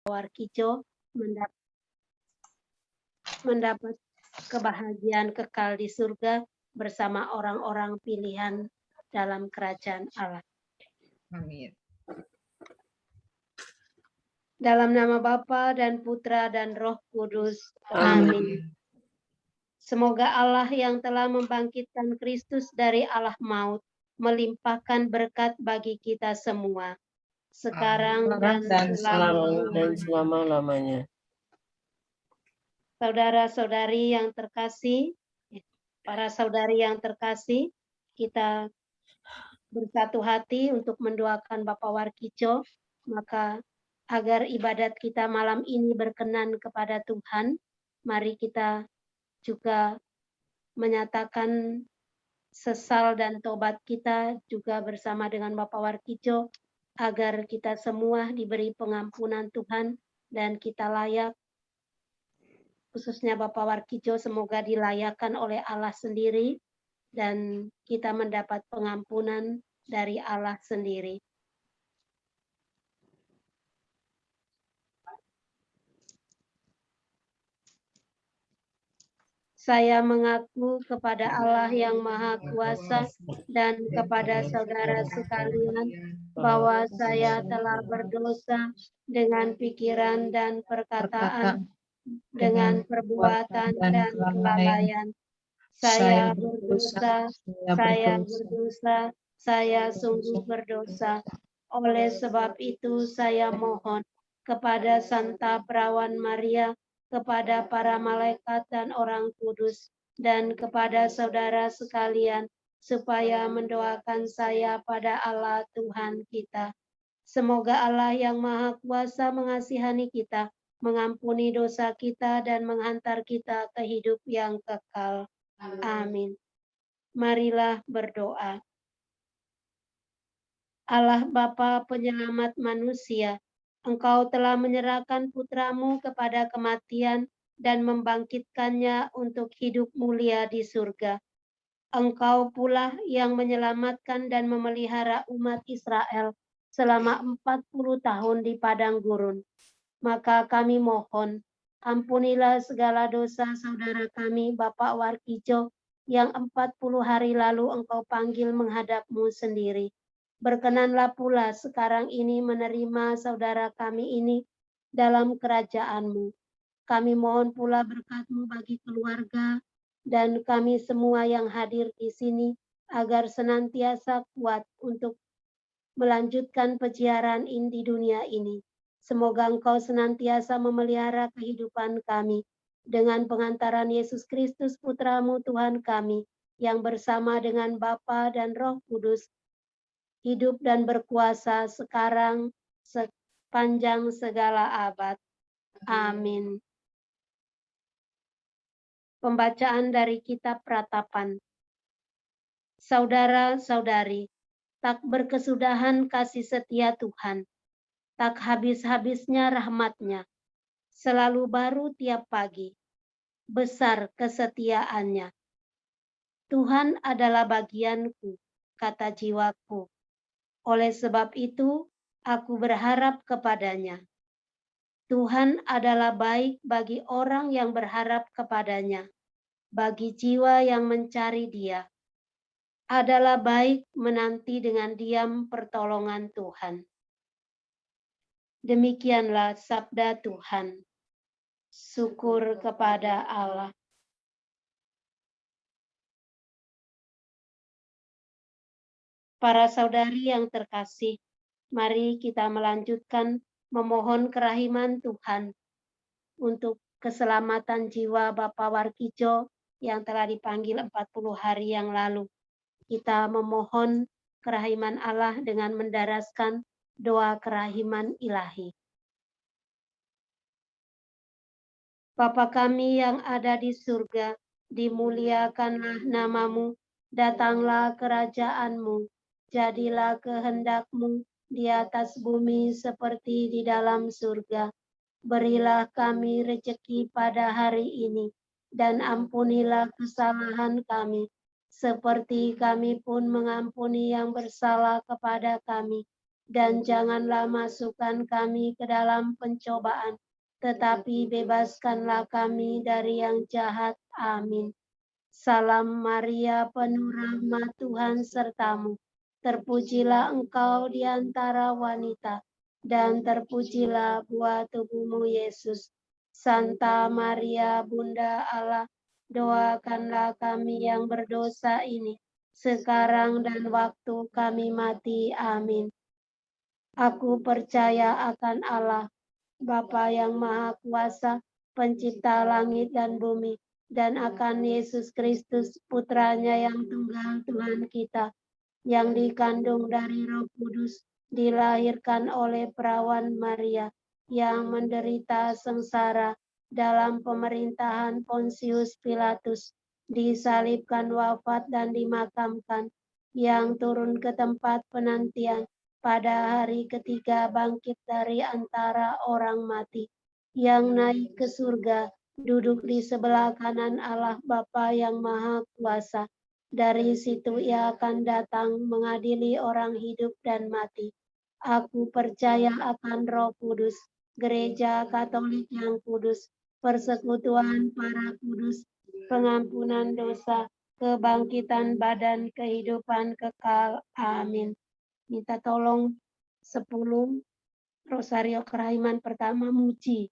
Warkijo mendapat kebahagiaan kekal di surga bersama orang-orang pilihan dalam kerajaan Allah. Amin. Dalam nama Bapa dan Putra dan Roh Kudus. Amin. Semoga Allah yang telah membangkitkan Kristus dari Allah maut melimpahkan berkat bagi kita semua, sekarang dan selama-lamanya. Saudara-saudari yang terkasih, para saudari yang terkasih, kita bersatu hati untuk mendoakan Bapak Warkijo, maka agar ibadat kita malam ini berkenan kepada Tuhan, mari kita juga menyatakan sesal dan tobat kita juga bersama dengan Bapak Warkijo, agar kita semua diberi pengampunan Tuhan dan kita layak, khususnya Bapak Warkijo, semoga dilayakkan oleh Allah sendiri dan kita mendapat pengampunan dari Allah sendiri. Saya mengaku kepada Allah yang Maha Kuasa dan kepada saudara sekalian bahwa saya telah berdosa dengan pikiran dan perkataan, dengan perbuatan dan kelalaian. Saya berdosa, saya sungguh berdosa. Oleh sebab itu saya mohon kepada Santa Perawan Maria, kepada para malaikat dan orang kudus, dan kepada saudara sekalian, supaya mendoakan saya pada Allah Tuhan kita. Semoga Allah yang Maha Kuasa mengasihani kita, mengampuni dosa kita, dan menghantar kita ke hidup yang kekal. Amin. Marilah berdoa. Allah Bapa penyelamat manusia, Engkau telah menyerahkan putramu kepada kematian dan membangkitkannya untuk hidup mulia di surga. Engkau pula yang menyelamatkan dan memelihara umat Israel selama 40 tahun di padang gurun. Maka kami mohon, ampunilah segala dosa saudara kami Bapak Warkijo yang 40 hari lalu Engkau panggil menghadap-Mu sendiri. Berkenanlah pula sekarang ini menerima saudara kami ini dalam kerajaan-Mu. Kami mohon pula berkat-Mu bagi keluarga dan kami semua yang hadir di sini agar senantiasa kuat untuk melanjutkan peziarah di dunia ini. Semoga Engkau senantiasa memelihara kehidupan kami dengan pengantaran Yesus Kristus Putra-Mu Tuhan kami, yang bersama dengan Bapa dan Roh Kudus, hidup dan berkuasa sekarang sepanjang segala abad. Amin. Pembacaan dari Kitab Ratapan. Saudara-saudari, tak berkesudahan kasih setia Tuhan, tak habis-habisnya rahmat-Nya, selalu baru tiap pagi, besar kesetiaannya. Tuhan adalah bagianku, kata jiwaku. Oleh sebab itu, aku berharap kepadanya. Tuhan adalah baik bagi orang yang berharap kepadanya, bagi jiwa yang mencari Dia. Adalah baik menanti dengan diam pertolongan Tuhan. Demikianlah sabda Tuhan. Syukur kepada Allah. Para saudari yang terkasih, mari kita melanjutkan memohon kerahiman Tuhan untuk keselamatan jiwa Bapak Warkijo yang telah dipanggil 40 hari yang lalu. Kita memohon kerahiman Allah dengan mendaraskan doa kerahiman ilahi. Bapa kami yang ada di surga, dimuliakanlah nama-Mu, datanglah kerajaan-Mu, jadilah kehendak-Mu di atas bumi seperti di dalam surga. Berilah kami rezeki pada hari ini, dan ampunilah kesalahan kami, seperti kami pun mengampuni yang bersalah kepada kami. dan janganlah masukkan kami ke dalam pencobaan, tetapi bebaskanlah kami dari yang jahat. Amin. Salam Maria, penuh rahmat, Tuhan sertamu. Terpujilah engkau di antara wanita, dan terpujilah buah tubuhmu Yesus. Santa Maria, Bunda Allah, doakanlah kami yang berdosa ini, sekarang dan waktu kami mati. Amin. Aku percaya akan Allah, Bapa yang Maha Kuasa, pencipta langit dan bumi, dan akan Yesus Kristus, putranya yang tunggal Tuhan kita, yang dikandung dari Roh Kudus, dilahirkan oleh perawan Maria, yang menderita sengsara dalam pemerintahan Pontius Pilatus, disalibkan, wafat, dan dimakamkan, yang turun ke tempat penantian, pada hari ketiga bangkit dari antara orang mati, yang naik ke surga, duduk di sebelah kanan Allah Bapa yang Maha Kuasa. Dari situ ia akan datang mengadili orang hidup dan mati. Aku percaya akan Roh Kudus, gereja Katolik yang kudus, persekutuan para kudus, pengampunan dosa, kebangkitan badan, kehidupan kekal. Amin. Minta tolong 10 Rosario Kerahiman pertama muji.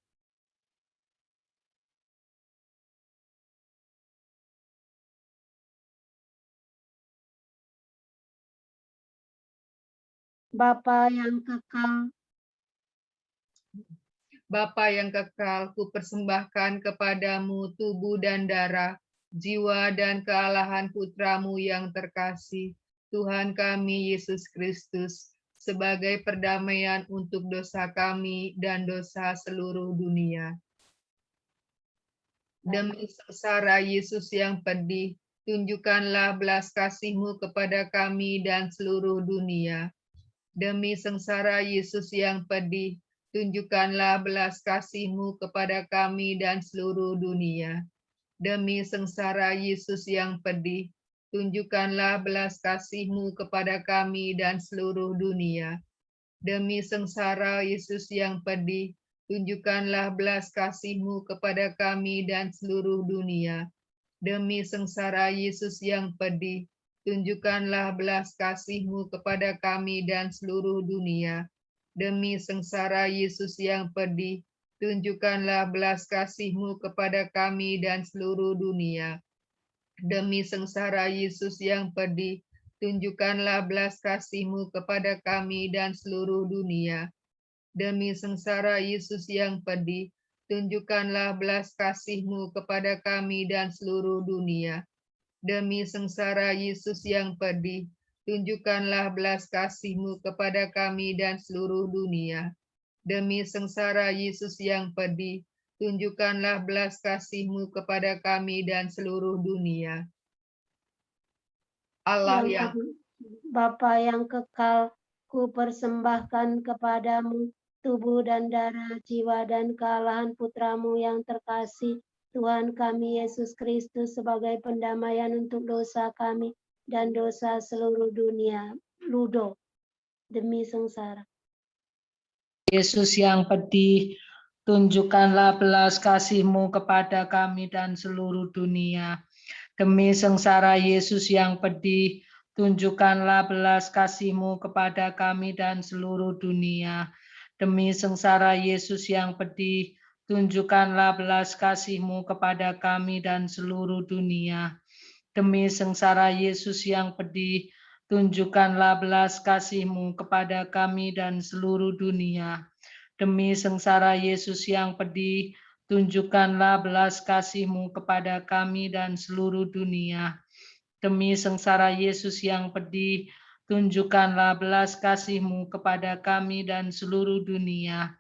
Bapa yang kekal, Bapa yang kekal, kupersembahkan kepadamu tubuh dan darah, jiwa dan kealahan putramu yang terkasih, Tuhan kami Yesus Kristus, sebagai perdamaian untuk dosa kami dan dosa seluruh dunia. Demi sengsara Yesus yang pedih, tunjukkanlah belas kasih-Mu kepada kami dan seluruh dunia. Demi sengsara Yesus yang pedih, tunjukkanlah belas kasih-Mu kepada kami dan seluruh dunia. Demi sengsara Yesus yang pedih, tunjukkanlah belas kasih-Mu kepada kami dan seluruh dunia. Demi sengsara Yesus yang pedih, tunjukkanlah belas kasih-Mu kepada kami dan seluruh dunia. Demi sengsara Yesus yang pedih, tunjukkanlah belas kasih-Mu kepada kami dan seluruh dunia. Demi sengsara Yesus yang pedih, tunjukkanlah belas kasih-Mu kepada kami dan seluruh dunia. Demi sengsara Yesus yang pedih, tunjukkanlah belas kasih-Mu kepada kami dan seluruh dunia. Demi sengsara Yesus yang pedih, tunjukkanlah belas kasih-Mu kepada kami dan seluruh dunia. Demi sengsara Yesus yang pedih, tunjukkanlah belas kasih-Mu kepada kami dan seluruh dunia. Demi sengsara Yesus yang pedih, tunjukkanlah belas kasih-Mu kepada kami dan seluruh dunia. Allah yang Bapa yang kekal, ku persembahkan kepadamu tubuh dan darah, jiwa dan kealahan putramu yang terkasih, Tuhan kami Yesus Kristus, sebagai pendamaian untuk dosa kami dan dosa seluruh dunia. Ludo, demi sengsara Yesus yang pedih, tunjukkanlah belas kasih-Mu kepada kami dan seluruh dunia. Demi sengsara Yesus yang pedih, tunjukkanlah belas kasih-Mu kepada kami dan seluruh dunia. Demi sengsara Yesus yang pedih, tunjukkanlah belas kasih-Mu kepada kami dan seluruh dunia. Demi sengsara Yesus yang pedih, tunjukkanlah belas kasih-Mu kepada kami dan seluruh dunia. Demi sengsara Yesus yang pedih, tunjukkanlah belas kasih-Mu kepada kami dan seluruh dunia. Demi sengsara Yesus yang pedih, tunjukkanlah belas kasih-Mu kepada kami dan seluruh dunia.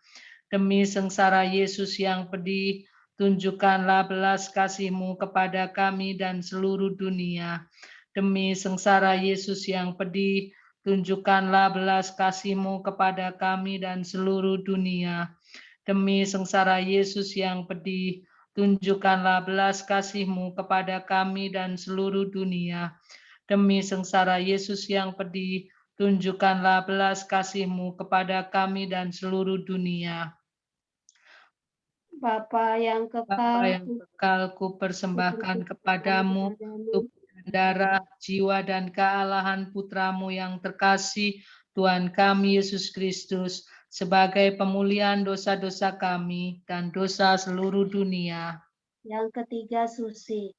Demi sengsara Yesus yang pedih, tunjukkanlah belas kasih-Mu kepada kami dan seluruh dunia. Demi sengsara Yesus yang pedih, tunjukkanlah belas kasih-Mu kepada kami dan seluruh dunia. Demi sengsara Yesus yang pedih, tunjukkanlah belas kasih-Mu kepada kami dan seluruh dunia. Demi sengsara Yesus yang pedih, tunjukkanlah belas kasih-Mu kepada kami dan seluruh dunia. Bapa yang Bapa kekal, yang kekal, ku persembahkan kepadamu tubuh dan darah, jiwa dan kealahan Putramu yang terkasih, Tuhan kami Yesus Kristus, sebagai pemulihan dosa-dosa kami dan dosa seluruh dunia. yang ketiga suci,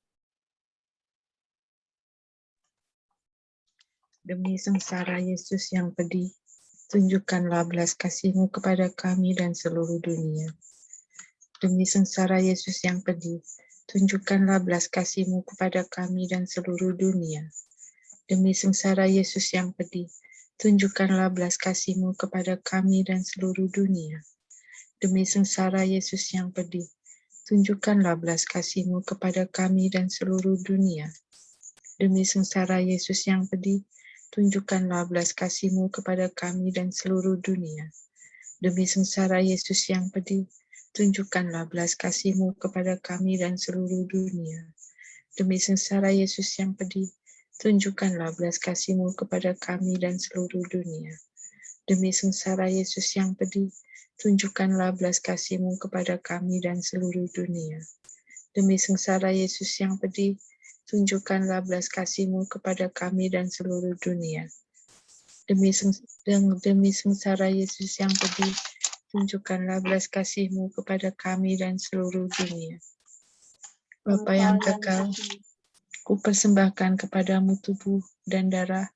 Demi sengsara Yesus yang pedih, tunjukkanlah belas kasih-Mu kepada kami dan seluruh dunia. Demi sengsara Yesus yang pedih, tunjukkanlah belas kasih-Mu kepada kami dan seluruh dunia. Demi sengsara Yesus yang pedih, tunjukkanlah belas kasih-Mu kepada kami dan seluruh dunia. Demi sengsara Yesus yang pedih, tunjukkanlah belas kasih-Mu kepada kami dan seluruh dunia. Demi sengsara Yesus yang pedih, tunjukkanlah belas kasih-Mu kepada kami dan seluruh dunia. Demi sengsara Yesus yang pedih, tunjukkanlah belas kasih-Mu kepada kami dan seluruh dunia. Demi sengsara Yesus yang pedih, tunjukkanlah belas kasih-Mu kepada kami dan seluruh dunia. Demi sengsara Yesus yang pedih, tunjukkanlah belas kasih-Mu kepada kami dan seluruh dunia. Demi sengsara Yesus yang pedih, tunjukkanlah belas kasih-Mu kepada kami dan seluruh dunia. Demi sengsara Yesus yang pedih, tunjukkanlah belas kasih-Mu kepada kami dan seluruh dunia. Bapa yang kekal, ku persembahkan kepadamu tubuh dan darah,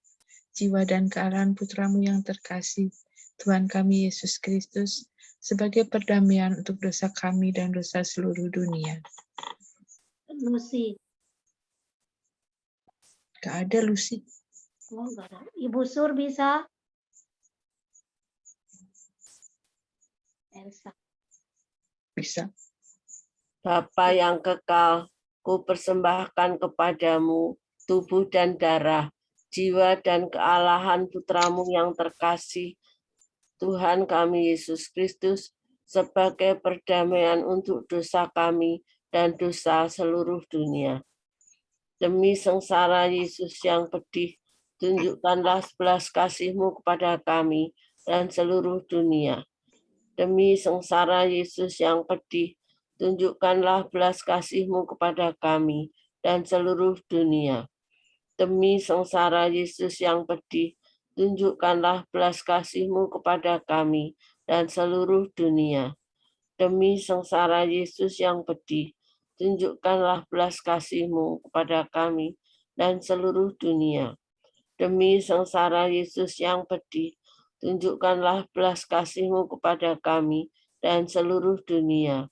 jiwa dan kealahan Putramu yang terkasih, Tuhan kami Yesus Kristus, sebagai perdamaian untuk dosa kami dan dosa seluruh dunia. Lucy. Gak ada Lucy. Oh, enggak ada. Ibu Sur bisa? Elsa. Bisa. Bapa yang kekal, ku persembahkan kepadamu tubuh dan darah, jiwa dan kealahan Putramu yang terkasih, Tuhan kami Yesus Kristus, sebagai perdamaian untuk dosa kami dan dosa seluruh dunia. Demi sengsara Yesus yang pedih, tunjukkanlah belas kasih-Mu kepada kami dan seluruh dunia. Demi sengsara Yesus yang pedih, tunjukkanlah belas kasih-Mu kepada kami dan seluruh dunia. Demi sengsara Yesus yang pedih, tunjukkanlah belas kasih-Mu kepada kami dan seluruh dunia. Demi sengsara Yesus yang pedih, tunjukkanlah belas kasih-Mu kepada kami dan seluruh dunia. Demi sengsara Yesus yang pedih, tunjukkanlah belas kasih-Mu kepada kami dan seluruh dunia.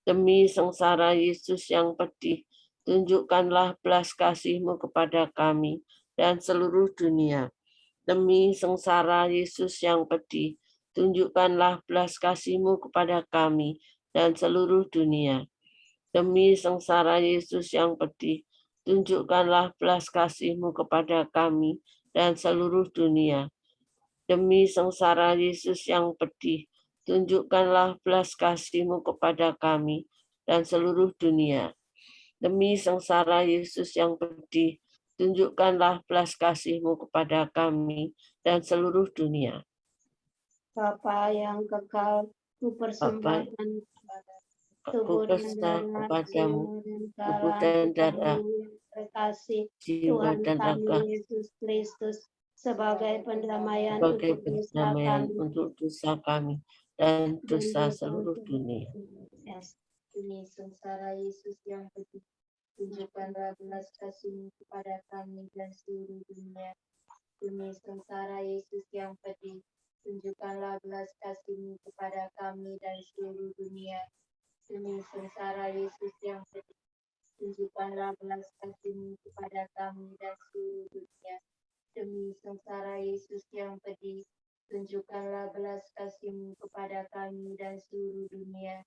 Demi sengsara Yesus yang pedih, tunjukkanlah belas kasih-Mu kepada kami dan seluruh dunia. Demi sengsara Yesus yang pedih, tunjukkanlah belas kasih-Mu kepada kami dan seluruh dunia. Demi sengsara Yesus yang pedih, tunjukkanlah belas kasih-Mu kepada kami dan seluruh dunia. Demi sengsara Yesus yang pedih, tunjukkanlah belas kasih-Mu kepada kami dan seluruh dunia. Demi sengsara Yesus yang pedih, tunjukkanlah belas kasih-Mu kepada kami dan seluruh dunia. Bapa yang kekal, ku persembahkan tubuh dan darah, kepadamu, jiwa dan kealahan Putramu yang terkasih, jiwa Tuhan dan kami raga, Yesus Kristus, sebagai pendamaian sebagai untuk dosa perdamaian kami untuk dosa kami dan dan dosa dosa seluruh dunia. Demi sengsara Yesus yang pedih, tunjukkanlah belas kasih-Mu kepada kami dan seluruh dunia. Demi sengsara Yesus yang pedih, tunjukkanlah belas kasih-Mu kepada kami dan seluruh dunia. Demi sengsara Yesus yang pedih, tunjukkanlah belas kasih-Mu kepada kami dan seluruh dunia. Demi sengsara Yesus yang pedih, tunjukkanlah belas kasih-Mu kepada kami dan seluruh dunia.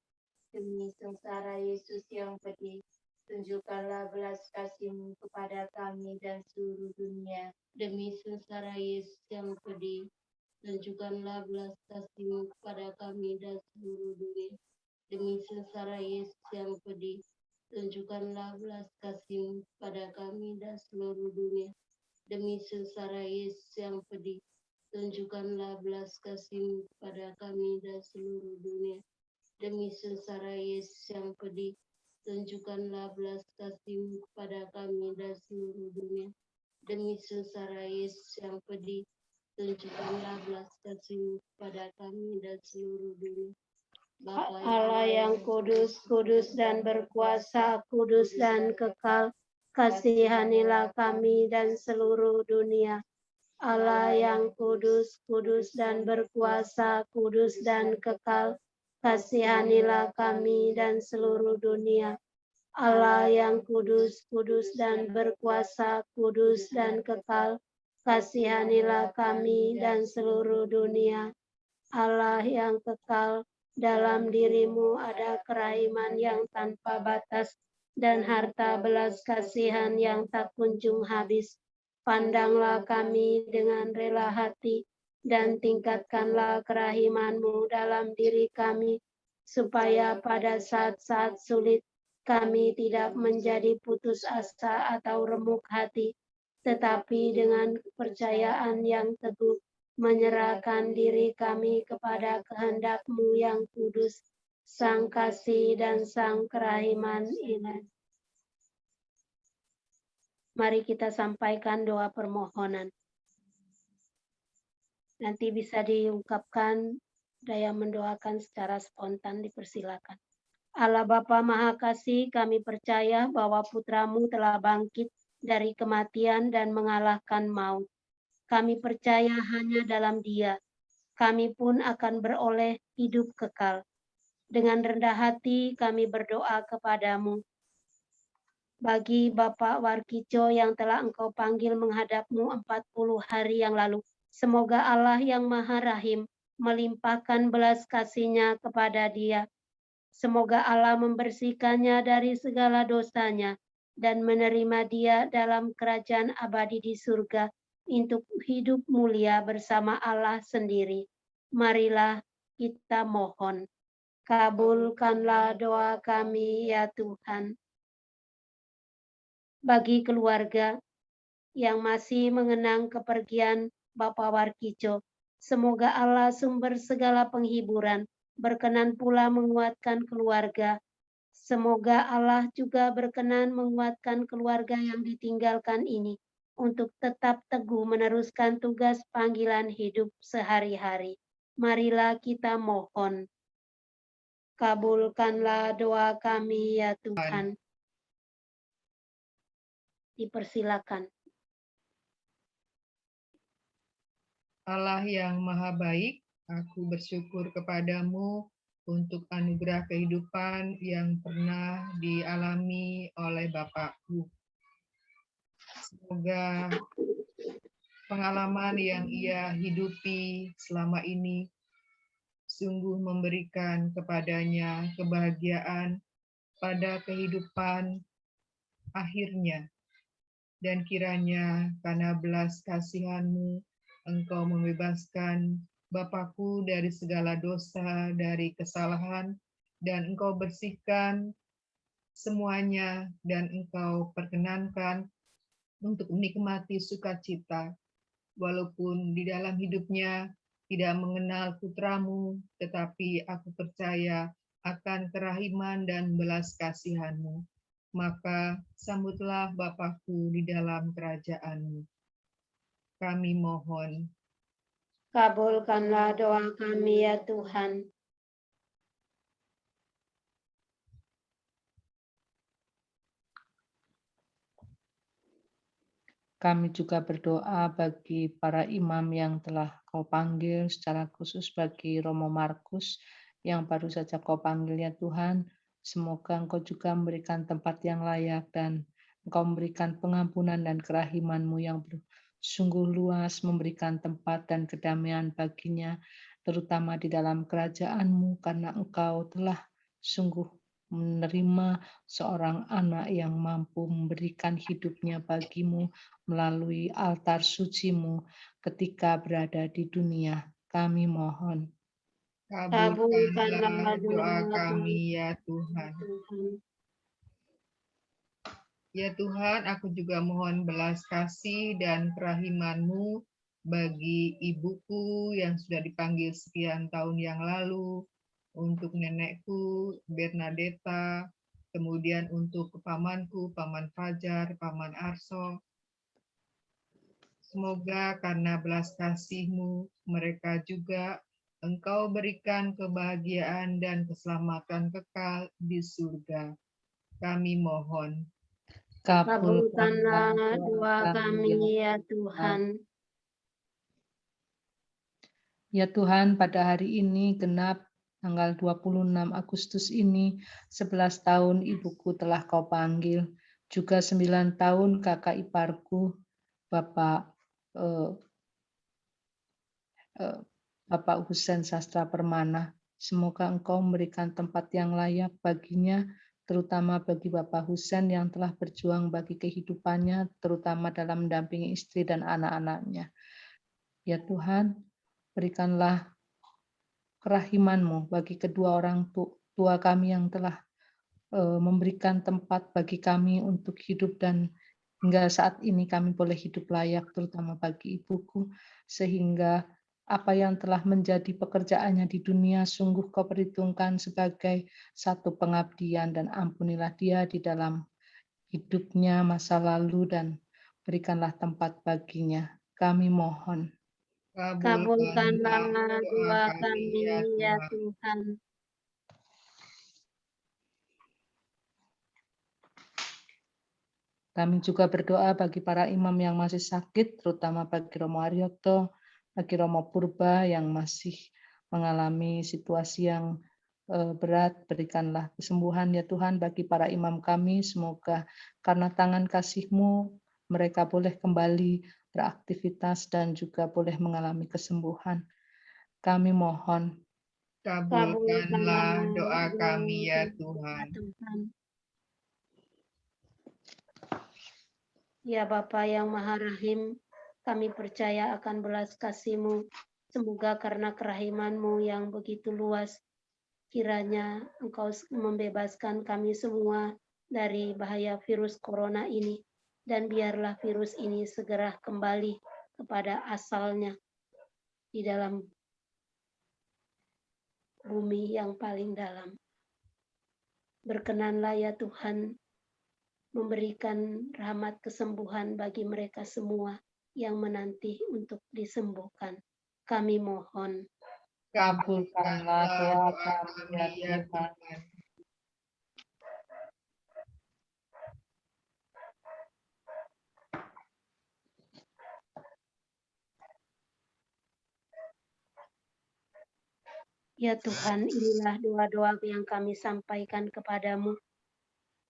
Demi sengsara Yesus yang pedih, tunjukkanlah belas kasih-Mu kepada kami dan seluruh dunia. Demi sengsara Yesus yang pedih, tunjukkanlah belas kasih-Mu kepada kami dan seluruh dunia. Demi sengsara Yesus yang pedih, tunjukkanlah belas kasih-Mu kepada kami dan seluruh dunia. Demi sengsara Yesus yang pedih, tunjukkanlah belas kasih-Mu kepada kami dan seluruh dunia. Demi sengsara Yesus yang pedih, tunjukkanlah belas kasih-Mu kepada kami dan seluruh dunia. Demi sengsara Yesus yang pedih, tunjukkanlah belas kasih-Mu kepada kami dan seluruh dunia. Bapa Allah yang kudus, kudus dan berkuasa, kudus dan kekal, kasihanilah kami dan seluruh dunia. Allah yang kudus, kudus dan berkuasa, kudus dan kekal, kasihanilah kami dan seluruh dunia. Allah yang kudus, kudus dan berkuasa, kudus dan kekal, kasihanilah kami dan seluruh dunia. Allah yang kekal, dalam dirimu ada kerahiman yang tanpa batas dan harta belas kasihan yang tak kunjung habis. Pandanglah kami dengan rela hati dan tingkatkanlah kerahiman-Mu dalam diri kami, supaya pada saat-saat sulit kami tidak menjadi putus asa atau remuk hati, tetapi dengan kepercayaan yang teguh menyerahkan diri kami kepada kehendak-Mu yang kudus, Sang Kasih dan Sang Kerahiman ilahi. Mari kita sampaikan doa permohonan. Nanti bisa diungkapkan daya mendoakan secara spontan, dipersilakan. Allah Bapa Maha Kasih, kami percaya bahwa Putra-Mu telah bangkit dari kematian dan mengalahkan maut. Kami percaya hanya dalam Dia, kami pun akan beroleh hidup kekal. Dengan rendah hati kami berdoa kepadamu. Bagi Bapak Warkijo yang telah Engkau panggil menghadap-Mu 40 hari yang lalu, semoga Allah yang Maha Rahim melimpahkan belas kasih-Nya kepada dia. Semoga Allah membersihkannya dari segala dosanya dan menerima dia dalam kerajaan abadi di surga untuk hidup mulia bersama Allah sendiri. Marilah kita mohon. Kabulkanlah doa kami ya Tuhan. Bagi keluarga yang masih mengenang kepergian Bapak Warkijo, semoga Allah sumber segala penghiburan berkenan pula menguatkan keluarga. Semoga Allah juga berkenan menguatkan keluarga yang ditinggalkan ini untuk tetap teguh meneruskan tugas panggilan hidup sehari-hari. Marilah kita mohon. Kabulkanlah doa kami ya Tuhan. Dipersilakan. Allah yang Maha Baik, aku bersyukur kepadamu untuk anugerah kehidupan yang pernah dialami oleh Bapakku. Semoga pengalaman yang ia hidupi selama ini sungguh memberikan kepadanya kebahagiaan pada kehidupan akhirnya. Dan kiranya karena belas kasihan-Mu, Engkau membebaskan Bapakku dari segala dosa, dari kesalahan, dan Engkau bersihkan semuanya, dan Engkau perkenankan untuk menikmati sukacita, walaupun di dalam hidupnya tidak mengenal Putra-Mu, tetapi aku percaya akan kerahiman dan belas kasihan-Mu. Maka sambutlah Bapakku di dalam kerajaan-Mu. Kami mohon. Kabulkanlah doa kami ya Tuhan. Kami juga berdoa bagi para imam yang telah Kau panggil, secara khusus bagi Romo Markus yang baru saja Kau panggil ya Tuhan. Semoga Engkau juga memberikan tempat yang layak dan Engkau memberikan pengampunan dan kerahiman-Mu yang sungguh luas, memberikan tempat dan kedamaian baginya, terutama di dalam kerajaan-Mu, karena Engkau telah sungguh menerima seorang anak yang mampu memberikan hidupnya bagimu melalui altar suci-Mu ketika berada di dunia. Kami mohon. Kabulkanlah doa kami ya Tuhan. Ya Tuhan, aku juga mohon belas kasih dan kerahiman-Mu bagi ibuku yang sudah dipanggil sekian tahun yang lalu, untuk nenekku Bernadetta, kemudian untuk pamanku, Paman Fajar, Paman Arso. Semoga karena belas kasih-Mu, mereka juga Engkau berikan kebahagiaan dan keselamatan kekal di surga. Kami mohon. Kabulkanlah doa kami ya Tuhan. Ya Tuhan, pada hari ini genap tanggal 26 Agustus ini 11 tahun ibuku telah Kau panggil. Juga 9 tahun kakak iparku, Bapak Husen Sastra Permana. Semoga Engkau memberikan tempat yang layak baginya, terutama bagi Bapak Husen yang telah berjuang bagi kehidupannya, terutama dalam mendampingi istri dan anak-anaknya. Ya Tuhan, berikanlah kerahiman-Mu bagi kedua orang tua kami yang telah memberikan tempat bagi kami untuk hidup, dan hingga saat ini kami boleh hidup layak, terutama bagi ibuku, sehingga apa yang telah menjadi pekerjaannya di dunia sungguh Kau perhitungkan sebagai satu pengabdian, dan ampunilah dia di dalam hidupnya masa lalu dan berikanlah tempat baginya. Kami mohon. Kabulkanlah doa kami ya Tuhan. Kami juga berdoa bagi para imam yang masih sakit, terutama bagi Romo Haryoto, bagi Romo Purba yang masih mengalami situasi yang berat. Berikanlah kesembuhan ya Tuhan bagi para imam kami. Semoga karena tangan kasih-Mu mereka boleh kembali beraktivitas dan juga boleh mengalami kesembuhan. Kami mohon. Kabulkanlah doa kami ya Tuhan. Ya Bapa yang Maha Rahim, kami percaya akan belas kasih-Mu. Semoga karena kerahiman-Mu yang begitu luas, kiranya Engkau membebaskan kami semua dari bahaya virus corona ini. Dan biarlah virus ini segera kembali kepada asalnya di dalam bumi yang paling dalam. Berkenanlah ya Tuhan, memberikan rahmat kesembuhan bagi mereka semua yang menanti untuk disembuhkan. Kami mohon. Kabulkanlah doa kami ya Tuhan. Ya Tuhan, inilah doa-doa yang kami sampaikan kepadamu.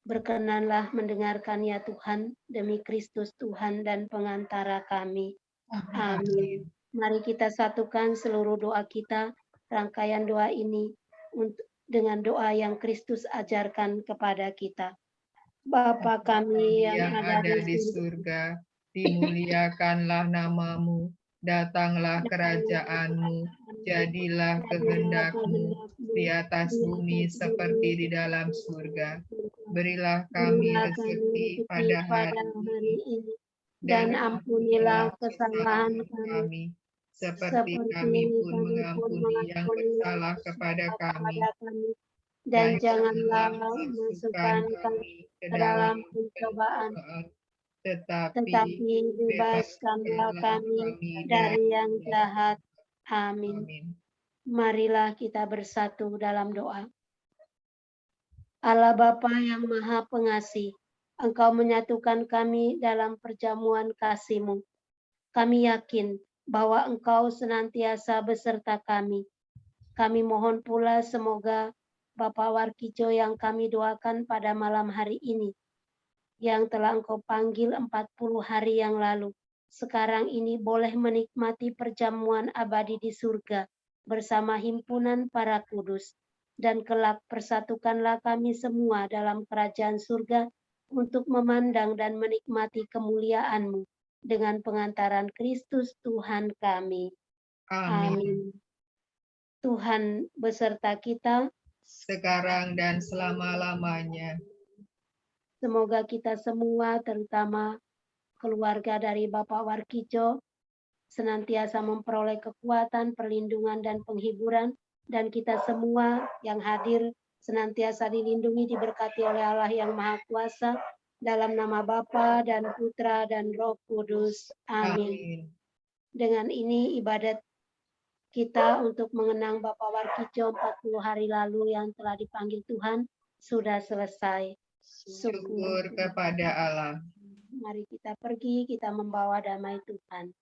Berkenanlah mendengarkan ya Tuhan, demi Kristus Tuhan dan pengantara kami. Amin. Mari kita satukan seluruh doa kita, rangkaian doa ini dengan doa yang Kristus ajarkan kepada kita. Bapa kami yang ada di surga, dimuliakanlah nama-Mu, datanglah kerajaan-Mu, jadilah kehendak-Mu di atas bumi seperti di dalam surga. Berilah kami rezeki pada hari ini, dan ampunilah kesalahan kami, seperti kami pun mengampuni yang bersalah kepada kami. Dan janganlah memasukkan kami ke dalam pencobaan, tetapi bebaskanlah kami dari yang jahat. Amin. Marilah kita bersatu dalam doa. Allah Bapa yang Maha Pengasih, Engkau menyatukan kami dalam perjamuan kasih-Mu. Kami yakin bahwa Engkau senantiasa beserta kami. Kami mohon pula semoga Bapak Warkijo yang kami doakan pada malam hari ini, yang telah Engkau panggil 40 hari yang lalu, sekarang ini boleh menikmati perjamuan abadi di surga bersama himpunan para kudus. Dan kelak persatukanlah kami semua dalam kerajaan surga untuk memandang dan menikmati kemuliaan-Mu dengan pengantaran Kristus Tuhan kami. Amin. Tuhan beserta kita, sekarang dan selama-lamanya. Semoga kita semua, terutama keluarga dari Bapak Warkijo, senantiasa memperoleh kekuatan, perlindungan, dan penghiburan, dan kita semua yang hadir senantiasa dilindungi, diberkati oleh Allah yang Maha Kuasa, dalam nama Bapa dan Putra dan Roh Kudus. Amin. Amin. Dengan ini ibadat kita untuk mengenang Bapak Warkijo 40 hari lalu yang telah dipanggil Tuhan sudah selesai. Syukur kepada Allah. Mari kita pergi, kita membawa damai Tuhan.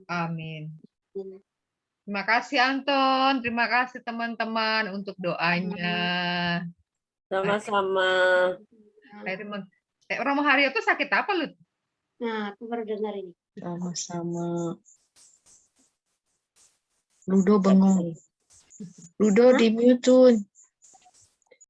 Amin. Terima kasih Anton, terima kasih teman-teman untuk doanya. Sama-sama. Romo Haryo tuh sakit apa lu? Nah, aku baru dengar ini. Sama-sama. Ludo bengong. Ludo di mute.